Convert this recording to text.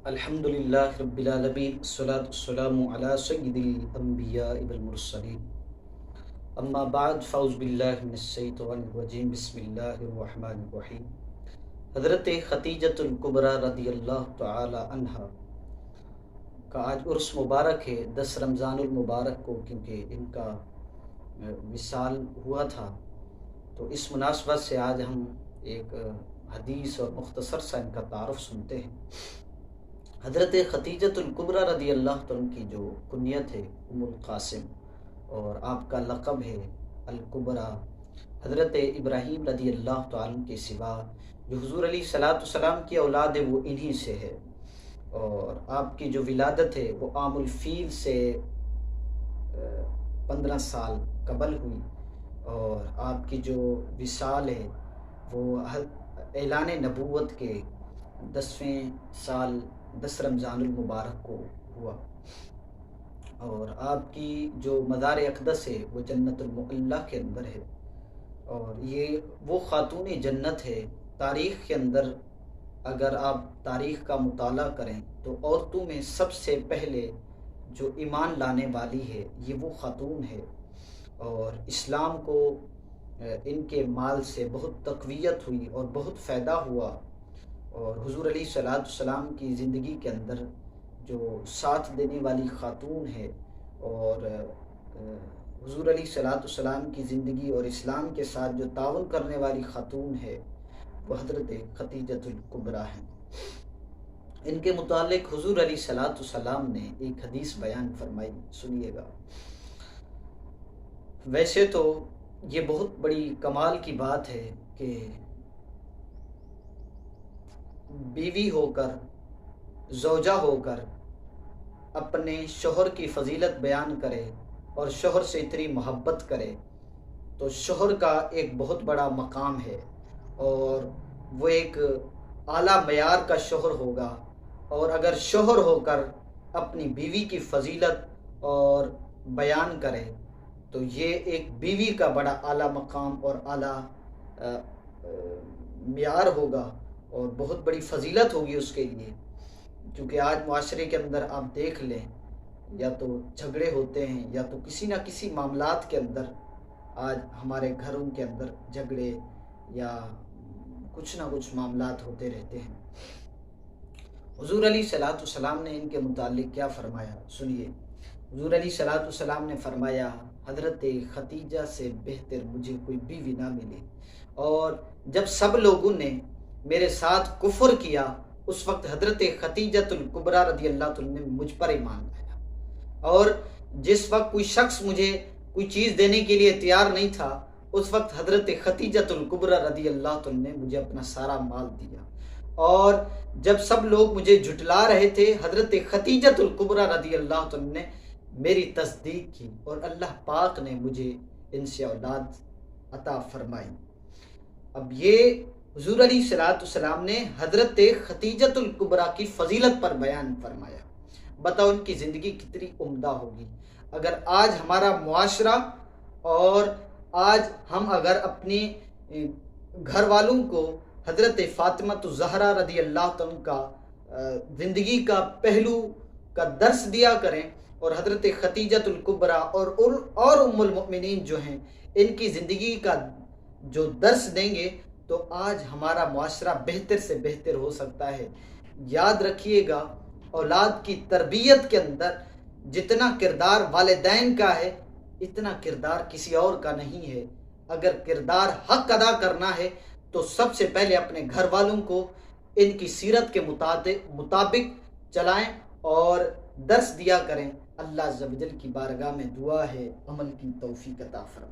الحمد للہ رب العالمین الصلاۃ والسلام علی سید الانبیاء والمرسلین اما بعد فاعوذ باللہ من الشیطان الرجیم بسم اللہ الرحمن الرحیم۔ حضرت خدیجۃ الکبریٰ رضی اللہ تعالی عنہا کا آج عرس مبارک ہے 10 رمضان المبارک کو، کیونکہ ان کا وصال ہوا تھا، تو اس مناسبت سے آج ہم ایک حدیث اور مختصر سا ان کا تعارف سنتے ہیں۔ حضرت خدیجۃ الکبریٰ رضی اللہ عنہ کی جو کنیت ہے ام القاسم، اور آپ کا لقب ہے الکبریٰ، حضرت ابراہیم رضی اللہ تعالیٰ کے سوا جو حضور علیہ الصلوۃ والسلام کی اولاد ہے وہ انہی سے ہے، اور آپ کی جو ولادت ہے وہ عام الفیل سے 15 سال قبل ہوئی، اور آپ کی جو وصال ہے وہ اعلان نبوت کے 10ویں سال 10 رمضان المبارک کو ہوا، اور آپ کی جو مزار اقدس ہے وہ جنت المعلیٰ کے اندر ہے، اور یہ وہ خاتون جنت ہے۔ تاریخ کے اندر اگر آپ تاریخ کا مطالعہ کریں تو عورتوں میں سب سے پہلے جو ایمان لانے والی ہے یہ وہ خاتون ہے، اور اسلام کو ان کے مال سے بہت تقویت ہوئی اور بہت فائدہ ہوا، اور حضور علیہ الصلوۃ والسلام کی زندگی کے اندر جو ساتھ دینے والی خاتون ہے، اور حضور علیہ الصلوۃ والسلام کی زندگی اور اسلام کے ساتھ جو تعاون کرنے والی خاتون ہے وہ حضرت خدیجۃ الکبریٰ ہیں۔ ان کے متعلق حضور علیہ الصلوۃ والسلام نے ایک حدیث بیان فرمائی، سنیے گا۔ ویسے تو یہ بہت بڑی کمال کی بات ہے کہ بیوی ہو کر، زوجہ ہو کر اپنے شوہر کی فضیلت بیان کرے اور شوہر سے اتنی محبت کرے، تو شوہر کا ایک بہت بڑا مقام ہے، اور وہ ایک اعلیٰ معیار کا شوہر ہوگا، اور اگر شوہر ہو کر اپنی بیوی کی فضیلت اور بیان کرے تو یہ ایک بیوی کا بڑا اعلیٰ مقام اور اعلیٰ معیار ہوگا، اور بہت بڑی فضیلت ہوگی اس کے لیے، کیونکہ آج معاشرے کے اندر آپ دیکھ لیں یا تو جھگڑے ہوتے ہیں یا تو کسی نہ کسی معاملات کے اندر، آج ہمارے گھروں کے اندر جھگڑے یا کچھ نہ کچھ معاملات ہوتے رہتے ہیں۔ حضور علیہ الصلوۃ والسلام نے ان کے متعلق کیا فرمایا، سنیے۔ حضور علیہ الصلوۃ والسلام نے فرمایا، حضرت خدیجہ سے بہتر مجھے کوئی بیوی نہ ملی، اور جب سب لوگوں نے میرے ساتھ کفر کیا اس وقت حضرت خدیجۃ الکبریٰ رضی اللہ عنہ نے مجھ پر ایمان لایا، اور جس وقت کوئی شخص مجھے کوئی چیز دینے کے لیے تیار نہیں تھا اس وقت حضرت خدیجۃ الکبریٰ رضی اللہ عنہ نے مجھے اپنا سارا مال دیا، اور جب سب لوگ مجھے جھٹلا رہے تھے حضرت خدیجۃ الکبریٰ رضی اللہ عنہ نے میری تصدیق کی، اور اللہ پاک نے مجھے ان سے اولاد عطا فرمائی۔ اب یہ حضور علیہ الصلوۃ والسلام نے حضرت خدیجۃ الکبریٰ کی فضیلت پر بیان فرمایا، بتاؤ ان کی زندگی کتنی عمدہ ہوگی۔ اگر آج ہمارا معاشرہ اور آج ہم اگر اپنی گھر والوں کو حضرت فاطمہ الزہرا رضی اللہ عنہ کا زندگی کا پہلو کا درس دیا کریں، اور حضرت خدیجۃ الکبریٰ اور ام المؤمنین جو ہیں ان کی زندگی کا جو درس دیں گے تو آج ہمارا معاشرہ بہتر سے بہتر ہو سکتا ہے۔ یاد رکھیے گا، اولاد کی تربیت کے اندر جتنا کردار والدین کا ہے اتنا کردار کسی اور کا نہیں ہے۔ اگر کردار حق ادا کرنا ہے تو سب سے پہلے اپنے گھر والوں کو ان کی سیرت کے مطابق چلائیں اور درس دیا کریں۔ اللہ عز و جل کی بارگاہ میں دعا ہے عمل کی توفیق عطا فرمائے۔